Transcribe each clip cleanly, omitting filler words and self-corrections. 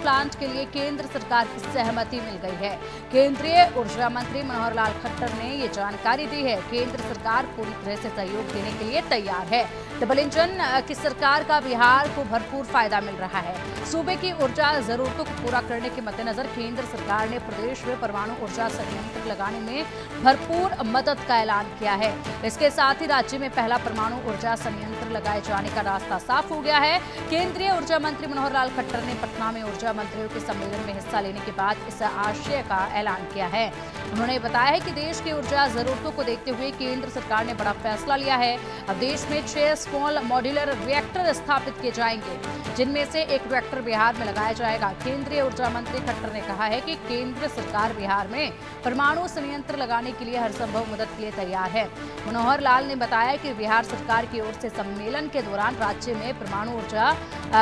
Plant के लिए केंद्र सरकार की सहमति मिल गई है। केंद्रीय ऊर्जा मंत्री मनोहर लाल खट्टर ने ये जानकारी दी है। केंद्र सरकार पूरी तरह से सहयोग देने के लिए तैयार है। डबल इंजन की सरकार का बिहार को भरपूर फायदा मिल रहा है। सूबे की ऊर्जा जरूरतों को पूरा करने के मद्देनजर केंद्र सरकार ने प्रदेश में परमाणु ऊर्जा संयंत्र लगाने में भरपूर मदद का ऐलान किया है। इसके साथ ही राज्य में पहला परमाणु ऊर्जा संयंत्र लगाए जाने का रास्ता साफ हो गया है। केंद्रीय ऊर्जा मंत्री मनोहर लाल खट्टर ने पटना में ऊर्जा मंत्रियों के सम्मेलन में हिस्सा लेने के बाद इस आशय का ऐलान किया है। उन्होंने बताया है कि देश की ऊर्जा जरूरतों को देखते हुए केंद्र सरकार ने बड़ा फैसला लिया है। अब देश में 6 स्मॉल मॉड्यूलर रिएक्टर स्थापित किए जाएंगे, जिनमें से एक रिएक्टर बिहार में लगाया जाएगा। केंद्रीय ऊर्जा मंत्री खट्टर ने कहा है कि केंद्र सरकार बिहार में परमाणु संयंत्र लगाने के लिए हर संभव मदद के लिए तैयार है। मनोहर लाल ने बताया कि बिहार सरकार की ओर से सम्मेलन के दौरान राज्य में परमाणु ऊर्जा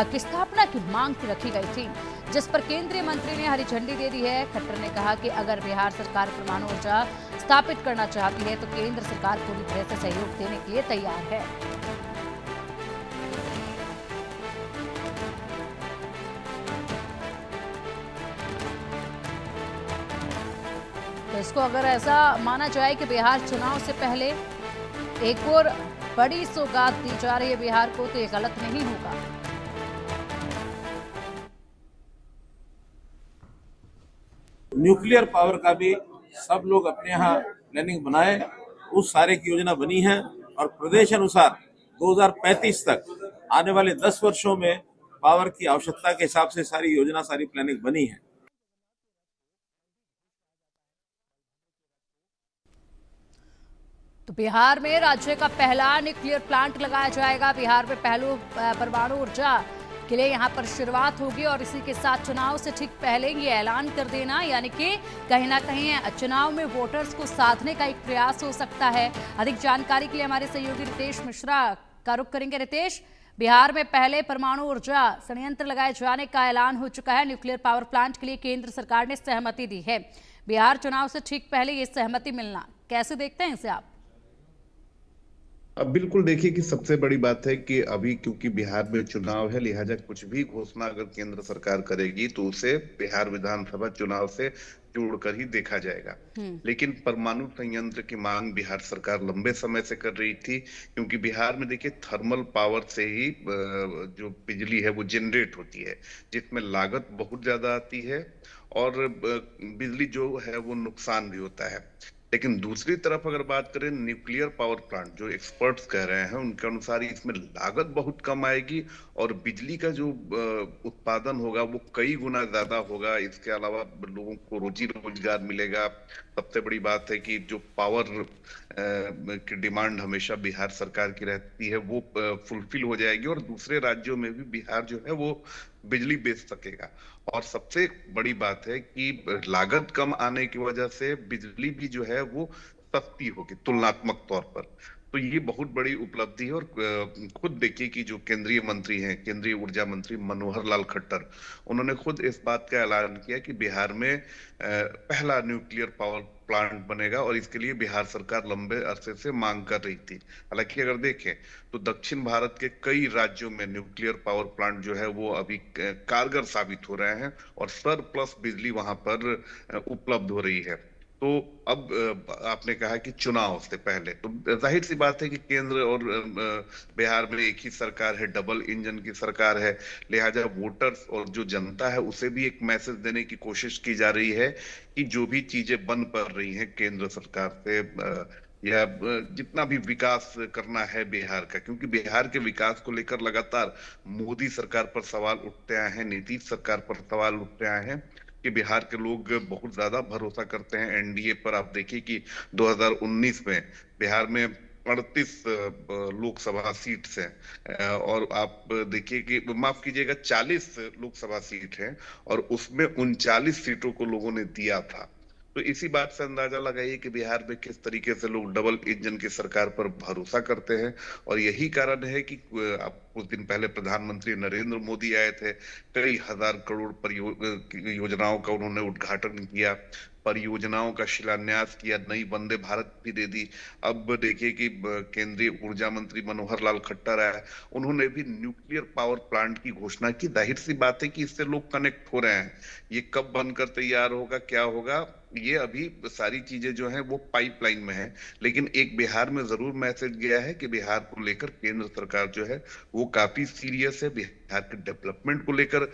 की स्थापना की मांग रखी गई थी, जिस पर केंद्रीय मंत्री ने हरी झंडी दे दी है। खट्टर ने कहा कि अगर बिहार सरकार परमाणु ऊर्जा स्थापित करना चाहती है तो केंद्र सरकार पूरी तरह से सहयोग देने के लिए तैयार है। तो इसको अगर ऐसा माना जाए कि बिहार चुनाव से पहले एक और बड़ी सौगात दी जा रही है बिहार को, तो ये गलत नहीं होगा। न्यूक्लियर पावर का भी सब लोग अपने यहाँ प्लानिंग बनाए, उस सारे की योजना बनी है और प्रदेश अनुसार 2035 तक आने वाले 10 वर्षों में पावर की आवश्यकता के हिसाब से सारी योजना, सारी प्लानिंग बनी है। तो बिहार में राज्य का पहला न्यूक्लियर प्लांट लगाया जाएगा। बिहार में पहलू परमाणु ऊर्जा के लिए यहां पर शुरुआत होगी और इसी के साथ चुनाव से ठीक पहले ये ऐलान कर देना, यानी कि कहीं ना कहीं चुनाव में वोटर्स को साधने का एक प्रयास हो सकता है। अधिक जानकारी के लिए हमारे सहयोगी रितेश मिश्रा का रुख करेंगे। रितेश, बिहार में पहले परमाणु ऊर्जा संयंत्र लगाए जाने का ऐलान हो चुका है। न्यूक्लियर पावर प्लांट के लिए केंद्र सरकार ने सहमति दी है। बिहार चुनाव से ठीक पहले ये सहमति मिलना, कैसे देखते हैं इसे आप? अब बिल्कुल देखिए कि सबसे बड़ी बात है कि अभी क्योंकि बिहार में चुनाव है, लिहाजा कुछ भी घोषणा अगर केंद्र सरकार करेगी तो उसे बिहार विधानसभा चुनाव से जोड़कर ही देखा जाएगा। लेकिन परमाणु संयंत्र की मांग बिहार सरकार लंबे समय से कर रही थी, क्योंकि बिहार में देखिए थर्मल पावर से ही जो बिजली है वो जनरेट होती है, जिसमें लागत बहुत ज्यादा आती है और बिजली जो है वो नुकसान भी होता है। लेकिन दूसरी तरफ अगर बात करें न्यूक्लियर पावर प्लांट, जो एक्सपर्ट्स कह रहे हैं उनके अनुसार इसमें लागत बहुत कम आएगी और बिजली का जो उत्पादन होगा वो कई गुना ज्यादा होगा। इसके अलावा लोगों को रोजी रोजगार मिलेगा। सबसे बड़ी बात है कि जो पावर की डिमांड हमेशा बिहार सरकार की रहती है वो फुलफिल हो जाएगी और दूसरे राज्यों में भी बिहार जो है वो बिजली बेच सकेगा। और सबसे बड़ी बात है कि लागत कम आने की वजह से बिजली भी जो है वो सस्ती होगी तुलनात्मक तौर पर। तो ये बहुत बड़ी उपलब्धि है और खुद देखिए कि जो केंद्रीय मंत्री हैं, केंद्रीय ऊर्जा मंत्री मनोहर लाल खट्टर, उन्होंने खुद इस बात का ऐलान किया कि बिहार में पहला न्यूक्लियर पावर प्लांट बनेगा और इसके लिए बिहार सरकार लंबे अरसे से मांग कर रही थी। हालांकि अगर देखें तो दक्षिण भारत के कई राज्यों में न्यूक्लियर पावर प्लांट जो है वो अभी कारगर साबित हो रहे हैं और सरप्लस बिजली वहां पर उपलब्ध हो रही है। तो अब आपने कहा कि चुनाव से पहले, तो जाहिर सी बात है कि केंद्र और बिहार में एक ही सरकार है, डबल इंजन की सरकार है, लिहाजा वोटर्स और जो जनता है उसे भी एक मैसेज देने की कोशिश की जा रही है कि जो भी चीजें बन पड़ रही हैं केंद्र सरकार से या जितना भी विकास करना है बिहार का, क्योंकि बिहार के विकास को लेकर लगातार मोदी सरकार पर सवाल उठते आए हैं, नीतीश सरकार पर सवाल उठते आए हैं कि बिहार के लोग बहुत ज्यादा भरोसा करते हैं एनडीए पर। आप देखिए कि 2019 में बिहार में 38 लोकसभा सीट हैं और आप देखिए कि माफ कीजिएगा 40 लोकसभा सीट हैं और उसमें 39 सीटों को लोगों ने दिया था। तो इसी बात से अंदाजा लगाइए कि बिहार में किस तरीके से लोग डबल इंजन की सरकार पर भरोसा करते हैं और यही कारण है कि आप कुछ दिन पहले प्रधानमंत्री नरेंद्र मोदी आए थे, कई हजार करोड़ योजनाओं का उन्होंने उद्घाटन किया, परियोजनाओं का शिलान्यास किया, नई वंदे भारत भी दे दी। अब देखिए कि केंद्रीय ऊर्जा मंत्री मनोहर लाल खट्टर आए, उन्होंने भी न्यूक्लियर पावर प्लांट की घोषणा की। जाहिर सी बात है कि इससे लोग कनेक्ट हो रहे हैं। ये कब बनकर तैयार होगा, क्या होगा, ये अभी सारी चीजें जो हैं वो पाइपलाइन में है। लेकिन एक बिहार में जरूर मैसेज गया है कि बिहार को लेकर केंद्र सरकार जो है वो काफी सीरियस है, बिहार के डेवलपमेंट को लेकर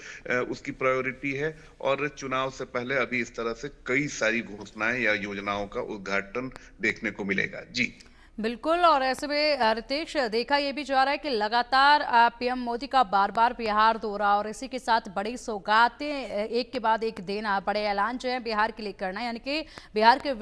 उसकी प्रायोरिटी है। और चुनाव से पहले अभी इस तरह से कई सारी घोषणाएं या योजनाओं का उद्घाटन देखने को मिलेगा। जी बिल्कुल। और ऐसे में रितेश, देखा ये भी जा रहा है कि लगातार पीएम मोदी का बार बार बिहार दौरा और इसी के साथ बड़ी सौगातें एक के बाद एक देना, बड़े ऐलान जो है बिहार के लिए करना, यानी कि बिहार के